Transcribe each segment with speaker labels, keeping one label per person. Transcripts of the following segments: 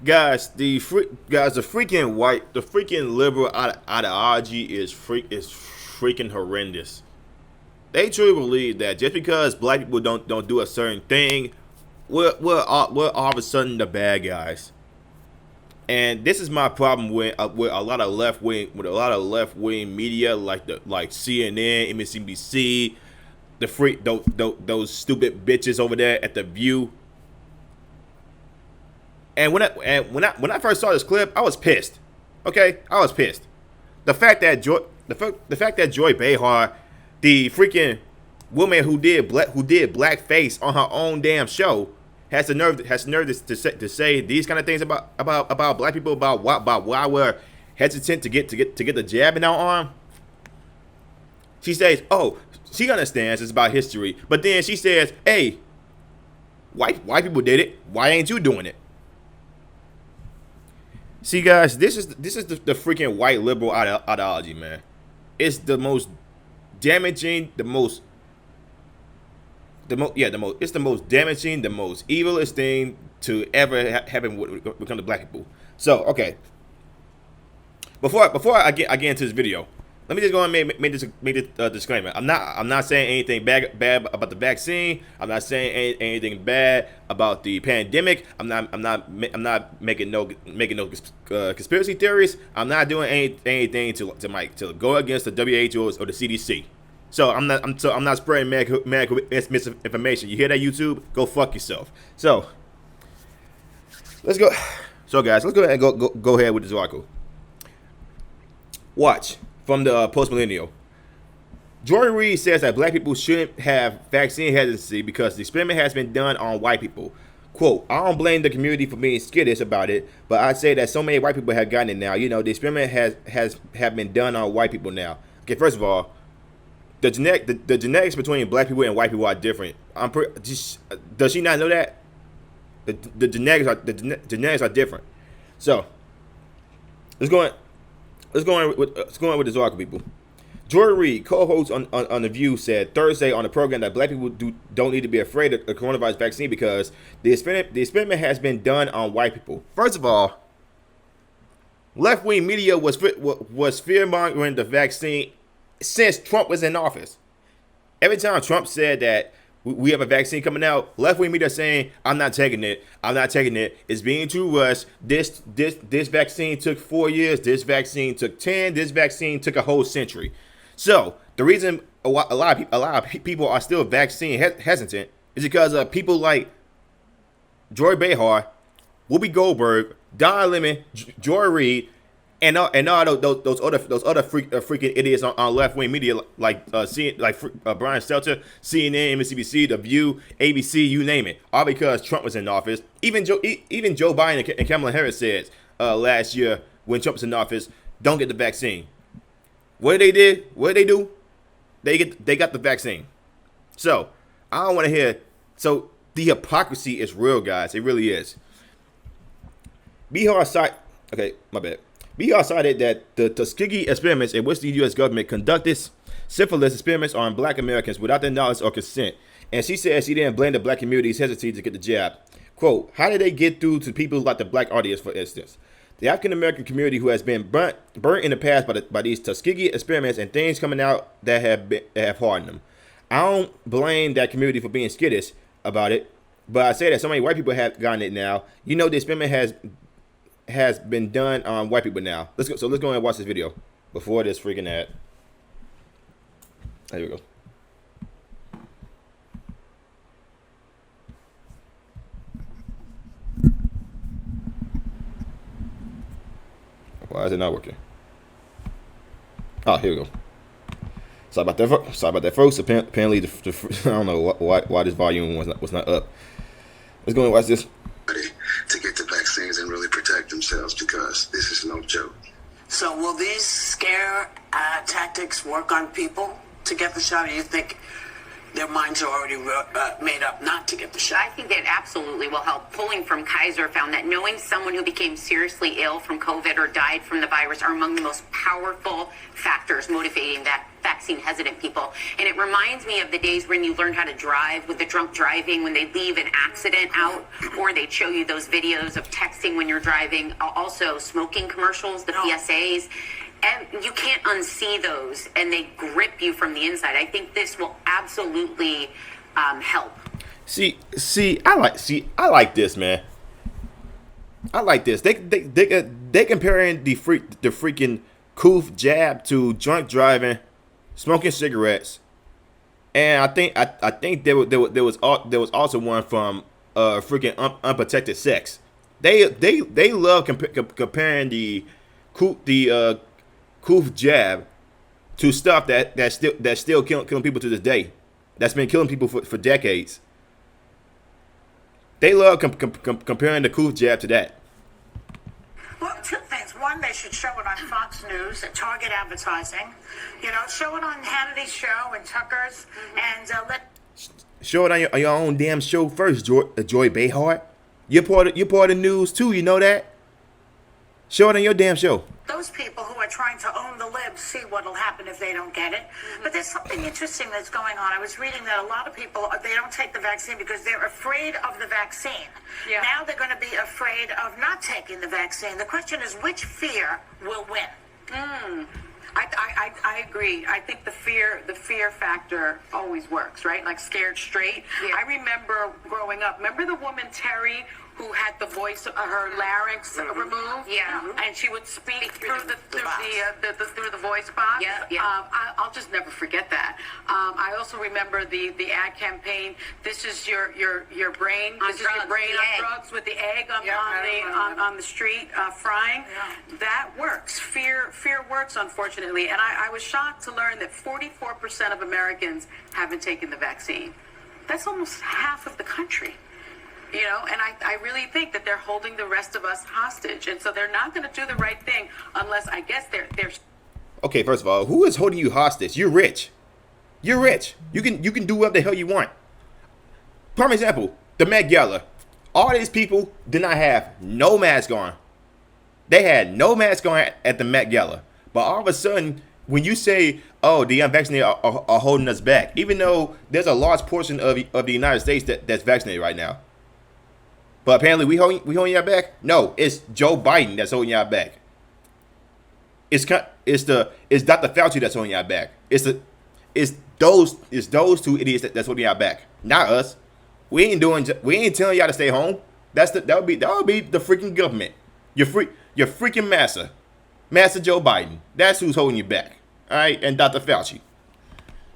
Speaker 1: Guys, the freaking liberal ideology is freaking horrendous. They truly believe that just because black people don't do a certain thing, we're all of a sudden the bad guys. And this is my problem with a lot of left wing media like CNN, MSNBC, those stupid bitches over there at the View. And when I first saw this clip, I was pissed. Okay, I was pissed. The fact that Joy Behar, the freaking woman who did blackface on her own damn show, has the nerve to say these kind of things about black people, about why we're hesitant to get the jab in our arm. She says, "Oh, she understands it's about history," but then she says, "Hey, white people did it. Why ain't you doing it?" See, guys, this is the freaking white liberal ideology, man. It's the most damaging, it's the most damaging, the most evilest thing to ever happen when it comes to black people. So, okay, before I get into this video, let me just go and make this disclaimer. I'm not saying anything bad about the vaccine. I'm not saying anything bad about the pandemic. I'm not making no conspiracy theories. I'm not doing anything to go against the WHO or the CDC. So I'm not spreading medical misinformation. You hear that, YouTube? Go fuck yourself. So let's go. So guys, let's go ahead and go ahead with this article. Watch. From the post-millennial. Joy Reid says that black people shouldn't have vaccine hesitancy because the experiment has been done on white people. Quote, I don't blame the community for being skittish about it, but I say that so many white people have gotten it now. You know, the experiment have been done on white people now. Okay, first of all, the genetics between black people and white people are different. Does she not know that? The genetics are different. So, let's go on with this article, people. Joy Reid, co-host on The View, said Thursday on the program that black people don't need to be afraid of the coronavirus vaccine because the experiment has been done on white people. First of all, left-wing media was fear-mongering the vaccine since Trump was in office. Every time Trump said that we have a vaccine coming out, left-wing media saying, I'm not taking it. It's being too rushed. This vaccine took 4 years. This vaccine took 10. This vaccine took a whole century. So the reason a lot of people are still vaccine hesitant is because of people like Joy Behar, Whoopi Goldberg, Don Lemon, Joy Reid, and all those other freaking idiots on left wing media like Brian Stelter, CNN, MSNBC, The View, ABC, you name it, all because Trump was in office. Even Joe Biden and Kamala Harris said last year when Trump was in office, don't get the vaccine. What did they do? They got the vaccine. So I don't want to hear. So the hypocrisy is real, guys. It really is. Behar cited that the Tuskegee experiments in which the U.S. government conducted syphilis experiments on black Americans without their knowledge or consent. And she said she didn't blame the black community's hesitancy to get the jab. Quote, how did they get through to people like the black audience, for instance? The African American community who has been burnt in the past by these Tuskegee experiments and things coming out that have hardened them. I don't blame that community for being skittish about it, but I say that so many white people have gotten it now. You know, the experiment has been done on white people now. Let's go ahead and watch this video before this freaking ad. There we go. Why is it not working? Oh, here we go. Sorry about that, folks. Apparently, I don't know why this volume was not up. Let's go and watch this.
Speaker 2: To get the vaccines and really protect themselves because this is no joke.
Speaker 3: So will these scare tactics work on people to get the shot? Or you think their minds are already made up not to get the shot.
Speaker 4: I think it absolutely will help. Polling from Kaiser found that knowing someone who became seriously ill from COVID or died from the virus are among the most powerful factors motivating that vaccine hesitant people. And it reminds me of the days when you learned how to drive with the drunk driving, when they leave an accident out, or they'd show you those videos of texting when you're driving, also smoking commercials, the PSAs. And you can't unsee those, and they grip you from the inside. I think this will absolutely help.
Speaker 1: I like this, man. I like this. They comparing the freaking coof jab to drunk driving, smoking cigarettes, and I think there was also one from freaking unprotected sex. They love comparing the coof jab to stuff that's still killing people to this day. That's been killing people for decades. They love comparing the coof jab to that.
Speaker 5: Well, two things. One, they should show it on Fox News, Target Advertising. Show it on Hannity's show and Tucker's, and
Speaker 1: show it on your own damn show first, Joy Behar. You're part of the news too. You know that. Show it on your damn show.
Speaker 5: Those people who are trying to own the libs see what will happen if they don't get it. But there's something interesting that's going on. I was reading that a lot of people, they don't take the vaccine because they're afraid of the vaccine. Yeah. Now they're going to be afraid of not taking the vaccine. The question is, which fear will win?
Speaker 6: I agree. I think the fear factor always works, right? Like scared straight. Yeah. I remember growing up. Remember the woman Terry who had the voice, her larynx removed?
Speaker 4: Yeah.
Speaker 6: And she would speak through the voice box.
Speaker 4: Yeah.
Speaker 6: I'll just never forget that. I also remember the ad campaign. This is your brain.
Speaker 4: On
Speaker 6: this
Speaker 4: drugs,
Speaker 6: is your brain on
Speaker 4: egg.
Speaker 6: Drugs with the egg on the street frying.
Speaker 5: Yeah.
Speaker 6: That works. Fear works, unfortunately. And I was shocked to learn that 44% of Americans haven't taken the vaccine. That's almost half of the country. And I really think that they're holding the rest of us hostage. And so they're not going to do the right thing unless, I guess, they're...
Speaker 1: Okay, first of all, who is holding you hostage? You're rich. You're rich. You can do whatever the hell you want. Prime example, the Met Gala. All these people did not have no mask on. They had no mask on at the Met Gala. But all of a sudden, when you say, oh, the unvaccinated are holding us back, even though there's a large portion of the United States that's vaccinated right now. But apparently we holding y'all back? No, it's Joe Biden that's holding y'all back. It's Dr. Fauci that's holding y'all back. It's those two idiots that's holding y'all back. Not us. We ain't telling y'all to stay home. That would be the freaking government. Your freaking Master Joe Biden. That's who's holding you back. All right, and Dr. Fauci.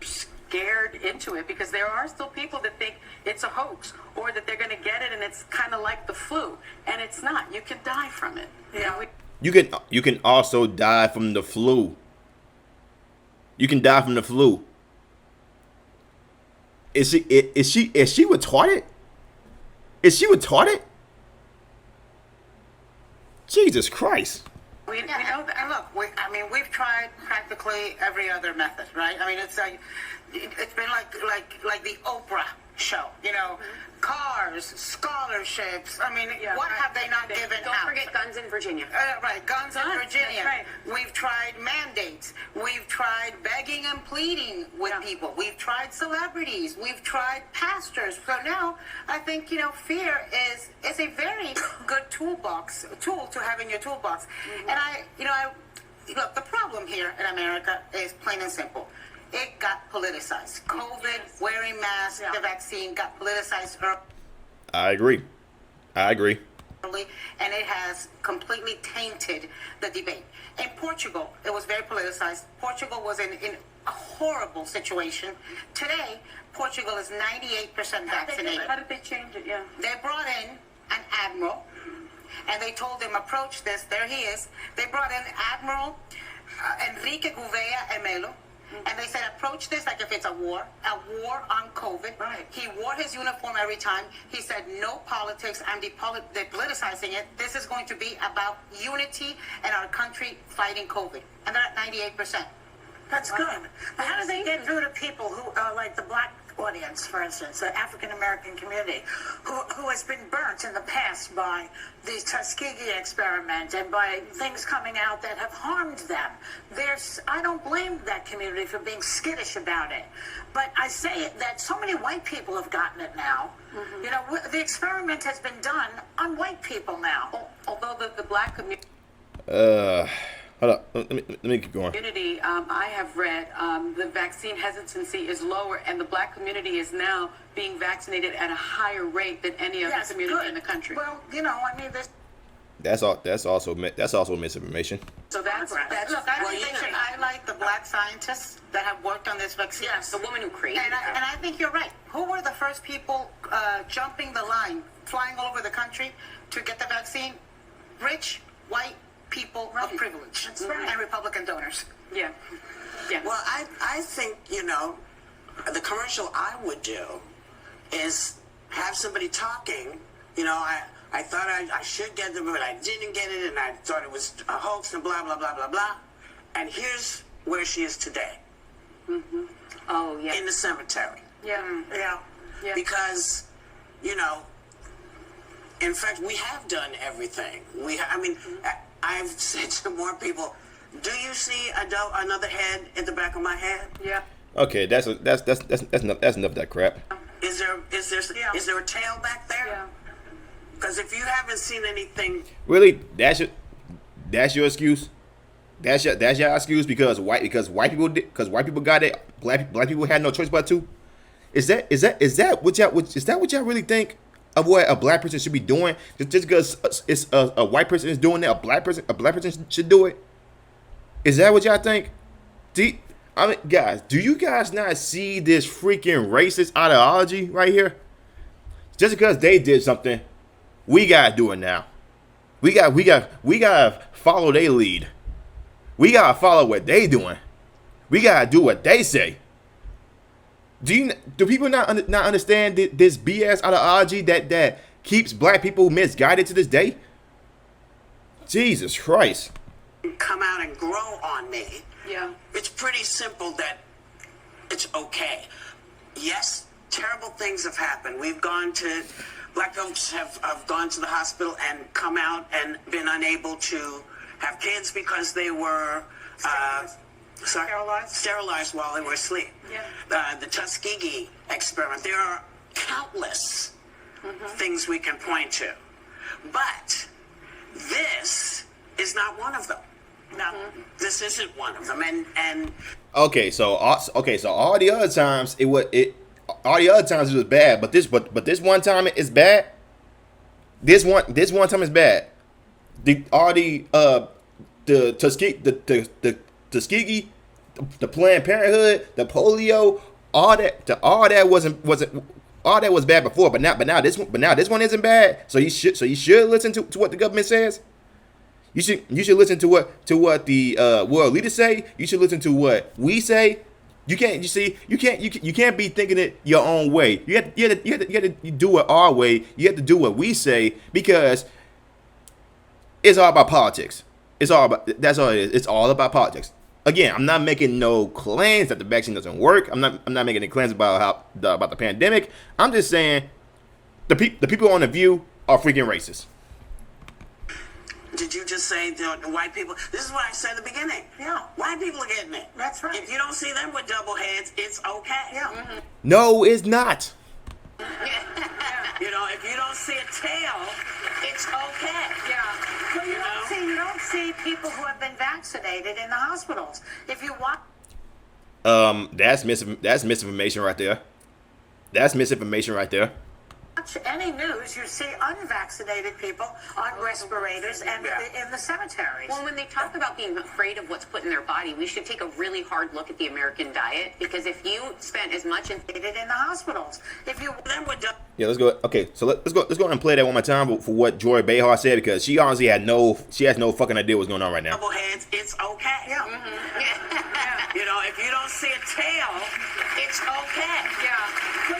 Speaker 6: Scared into it because there are still people that think it's a hoax or that they're going to get it and it's kind of like the flu, and it's not. You can die from it.
Speaker 1: You can also die from the flu. You can die from the flu. Is she retarded? Is she retarded? Jesus Christ.
Speaker 5: We know that. And look, we've tried practically every other method, right? It's been like the Oprah show, cars, scholarships. What have they not given
Speaker 4: Don't
Speaker 5: out?
Speaker 4: forget guns in Virginia.
Speaker 5: Right, guns in Virginia.
Speaker 6: Right.
Speaker 5: We've tried mandates. We've tried begging and pleading with people. We've tried celebrities. We've tried pastors. So now I think fear is a very good tool to have in your toolbox. Mm-hmm. And look, the problem here in America is plain and simple. It got politicized. COVID, wearing masks, the vaccine got politicized early.
Speaker 1: I agree.
Speaker 5: And it has completely tainted the debate. In Portugal, it was very politicized. Portugal was in a horrible situation. Today, Portugal is 98% vaccinated.
Speaker 6: How did they change it? Yeah.
Speaker 5: They brought in an admiral, and they told him, approach this. There he is. They brought in Admiral Enrique Gouveia e Melo. And they said, approach this like if it's a war on COVID.
Speaker 6: Right.
Speaker 5: He wore his uniform every time. He said, no politics. They're politicizing it. This is going to be about unity and our country fighting COVID. And they're at 98%. That's good. But how do they get through to people who, like the black audience, for instance, the African American community, who has been burnt in the past by the Tuskegee experiment and by things coming out that have harmed them. I don't blame that community for being skittish about it, but I say that so many white people have gotten it now. You know, the experiment has been done on white people now.
Speaker 6: Although the black community.
Speaker 1: Hold up. Let me keep going.
Speaker 6: I have read the vaccine hesitancy is lower, and the black community is now being vaccinated at a higher rate than any other community in the country.
Speaker 5: Well, you know, I mean, this.
Speaker 1: That's also misinformation.
Speaker 6: So that's
Speaker 5: Look, I think they should highlight the black scientists that have worked on this vaccine.
Speaker 4: Yes, the woman who created
Speaker 5: And I think you're right. Who were the first people jumping the line, flying all over the country to get the vaccine? Rich, white people of privilege.
Speaker 6: That's right.
Speaker 5: And Republican donors.
Speaker 6: Yeah.
Speaker 3: Well, I think, you know, the commercial I would do is have somebody talking, you know, I thought I should get it, but I didn't get it, and I thought it was a hoax and blah, blah, blah, blah, blah. And here's where she is today.
Speaker 4: Oh, yeah.
Speaker 3: In the cemetery.
Speaker 6: Yeah.
Speaker 5: Yeah.
Speaker 3: Because, you know, in fact, we have done everything. I've said to more people, do you see another head in the back of my head?
Speaker 6: Yeah.
Speaker 1: Okay, that's enough of that crap.
Speaker 3: Is there a tail back there?
Speaker 6: Yeah.
Speaker 3: Because if you haven't seen anything,
Speaker 1: Really? That's your excuse? That's your excuse because white people got it. Black people had no choice but to. Is that what y'all really think of what a black person should be doing? Just because it's a white person is doing it, a black person should do it. Is that what y'all think? Guys, do you guys not see this freaking racist ideology right here? Just because they did something, we gotta do it now. We gotta follow their lead. We gotta follow what they doing. We gotta do what they say. Do people not understand this BS ideology that keeps black people misguided to this day? Jesus Christ.
Speaker 3: come out and grow on me.
Speaker 6: Yeah.
Speaker 3: It's pretty simple that it's okay. Yes, terrible things have happened. Black folks have gone to the hospital and come out and been unable to have kids because they were sterilized while they were asleep.
Speaker 6: Yeah.
Speaker 3: The Tuskegee experiment. There are countless things we can point to. But this is not one of them. No, this isn't one of them. And
Speaker 1: so all the other times it was bad, but this one time it's bad. This one time is bad. The Tuskegee, the Planned Parenthood, the polio, all that was bad before, but now this one isn't bad. So you should listen to what the government says. You should listen to what the world leaders say. You should listen to what we say. You can't be thinking it your own way. You have to do it our way. You have to do what we say because it's all about politics. That's all it is. It's all about politics. Again, I'm not making no claims that the vaccine doesn't work. I'm not making any claims about the pandemic. I'm just saying the people on The View are freaking racist.
Speaker 3: did you just say the white people? This is what I said at the beginning.
Speaker 5: Yeah.
Speaker 3: White people are getting it.
Speaker 5: That's right.
Speaker 3: If you don't see them with double heads, it's okay.
Speaker 5: Yeah.
Speaker 1: No, it's not.
Speaker 3: You know, if you don't see a tail, it's okay.
Speaker 5: Yeah. Well, you don't see people who have been vaccinated in the hospitals. If you watch.
Speaker 1: That's misinformation right there. That's misinformation right there.
Speaker 5: Watch any news, you see unvaccinated people on respirators and in the cemeteries.
Speaker 4: Well, when they talk about being afraid of what's put in their body, we should take a really hard look at the American diet, because if you spent as much in
Speaker 5: in the hospitals, if you
Speaker 1: Yeah, let's go. Okay, so let's go and play that one more time for what Joy Behar said, because she honestly has no fucking idea what's going on right now.
Speaker 3: Double heads, it's okay.
Speaker 5: Yeah.
Speaker 3: You know, if you don't see a tail, it's okay.
Speaker 5: Yeah. Well,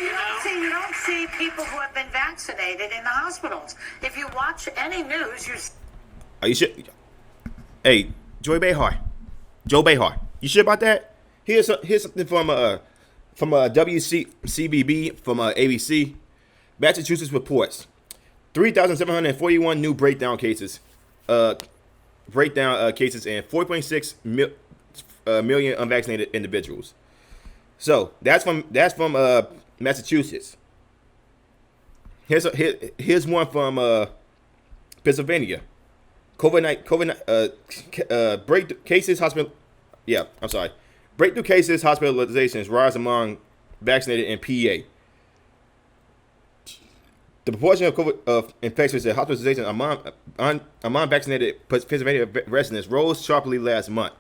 Speaker 5: you don't see people who have been vaccinated in the hospitals. If you watch any news, you.
Speaker 1: Are you sure? Hey, Joe Behar, you sure about that? Here's something from From WCBB from ABC, Massachusetts reports 3,741 new cases and 4.6 million unvaccinated individuals. So that's from Massachusetts. Here's one from Pennsylvania. Breakthrough cases Breakthrough cases hospitalizations rise among vaccinated in PA. The proportion of COVID of infections and hospitalizations among vaccinated Pennsylvania residents rose sharply last month,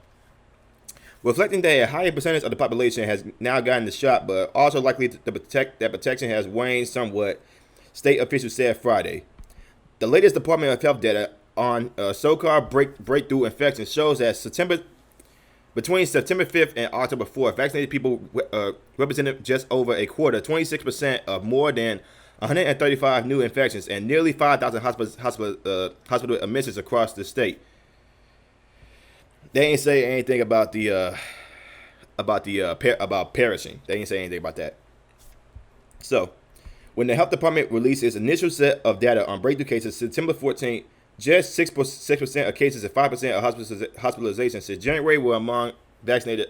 Speaker 1: reflecting that a higher percentage of the population has now gotten the shot, but also likely that protection has waned somewhat, state officials said Friday. The latest Department of Health data on so-called breakthrough infections shows that between September 5th and October 4th, vaccinated people represented just over a quarter, 26% of more than 135 new infections and nearly 5,000 hospital admissions across the state. They ain't say anything about perishing. They ain't say anything about that. So, when the health department released its initial set of data on breakthrough cases September 14th, just 6% of cases and 5% of hospitalizations since January were among vaccinated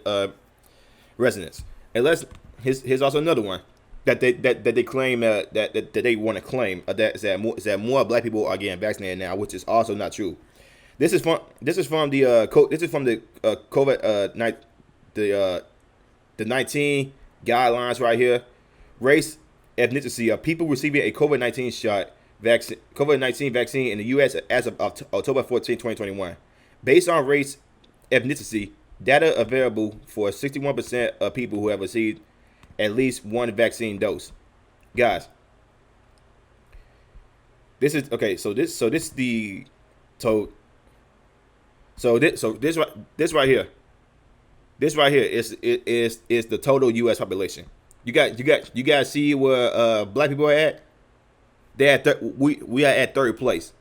Speaker 1: residents. And here's also another one that they claim that they want to claim that more black people are getting vaccinated now, which is also not true. This is from the COVID the 19 guidelines right here. Race, ethnicity of people receiving a COVID-19 vaccine in the U.S. as of October 14, 2021. Based on race, ethnicity, data available for 61% of people who have received at least one vaccine dose. Guys, this is okay. This right here is the total U.S. population. You guys see where black people are at? We are at third place.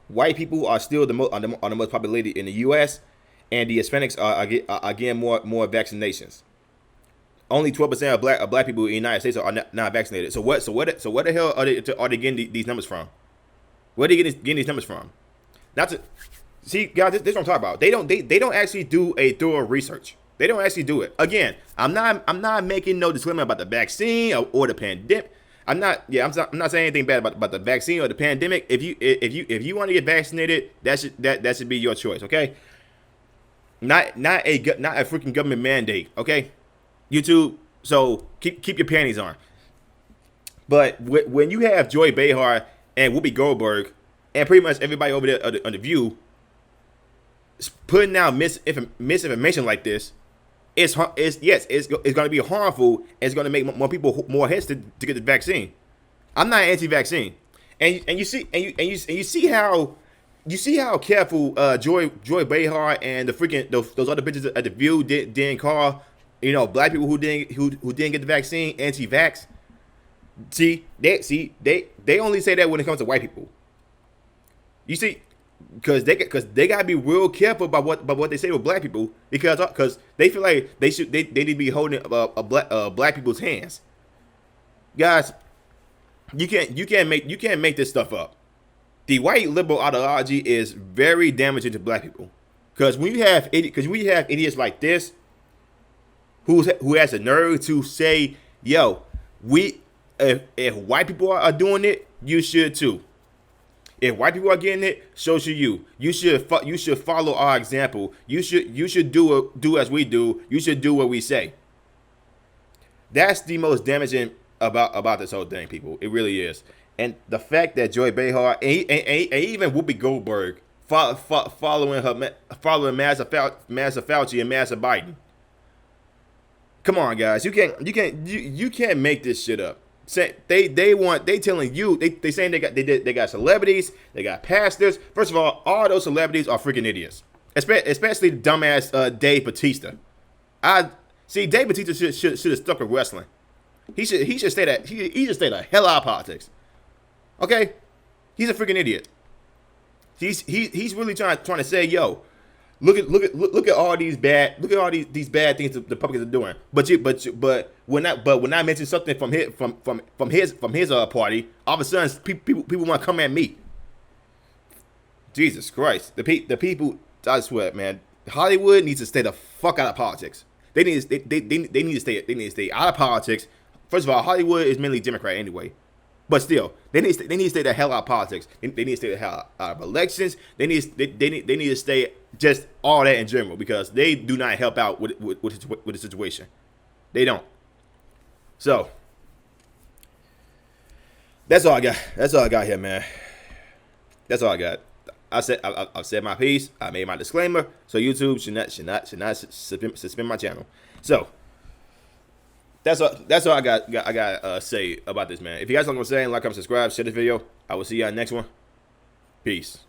Speaker 1: White people are still the most populated in the U.S. and the Hispanics are getting more vaccinations. Only 12% of black people in the United States are not vaccinated. So what the hell are they getting these numbers from? Where are they getting these numbers from? Not to see, guys. This is what I'm talking about. They don't actually do a thorough research. They don't actually do it. Again, I'm not making no disclaimer about the vaccine or the pandemic. I'm not saying anything bad about the vaccine or the pandemic. If you want to get vaccinated, that should be your choice, okay? Not a freaking government mandate, okay? YouTube, so keep your panties on. But when you have Joy Behar and Whoopi Goldberg and pretty much everybody over there on the View putting out misinformation like this, it's going to be harmful. It's going to make more people more hesitant to get the vaccine. I'm not anti-vaccine, and you see how careful Joy Behar and the freaking those other bitches at the View didn't call black people who didn't get the vaccine anti-vax. They only say that when it comes to white people. You see. Because they gotta be real careful about what they say with black people because they feel like they need to be holding black people's hands. Guys, you can't make this stuff up. The white liberal ideology is very damaging to black people because when you have idiots like this who has the nerve to say, yo, if white people are doing it, you should too. If white people are getting it, so should you. You should follow our example. You should do as we do. You should do what we say. That's the most damaging about this whole thing, people. It really is. And the fact that Joy Behar and even Whoopi Goldberg following Master Fauci and Master Biden. Come on, guys. You can't make this shit up. They telling you they saying they got celebrities, they got pastors. First of all those celebrities are freaking idiots, especially the dumbass Dave Bautista. Dave Bautista should have stuck with wrestling. He should stay the hell out of politics. Okay, he's a freaking idiot. He's really trying to say, yo, Look at all these these bad things the Republicans are doing. But when I mention something from his party, all of a sudden people want to come at me. Jesus Christ, the people, I swear, man, Hollywood needs to stay the fuck out of politics. They need to stay out of politics. First of all, Hollywood is mainly Democrat anyway. But still, they need to stay the hell out of politics. They need to stay the hell out of elections. They need to stay just all that in general, because they do not help out with the situation. They don't. So that's all I got. That's all I got here, man. That's all I got. I've said my piece. I made my disclaimer. So YouTube should not suspend my channel. So that's all I got say about this, man. If you guys don't know what I'm saying, like, comment, subscribe, share this video. I will see you on the next one. Peace.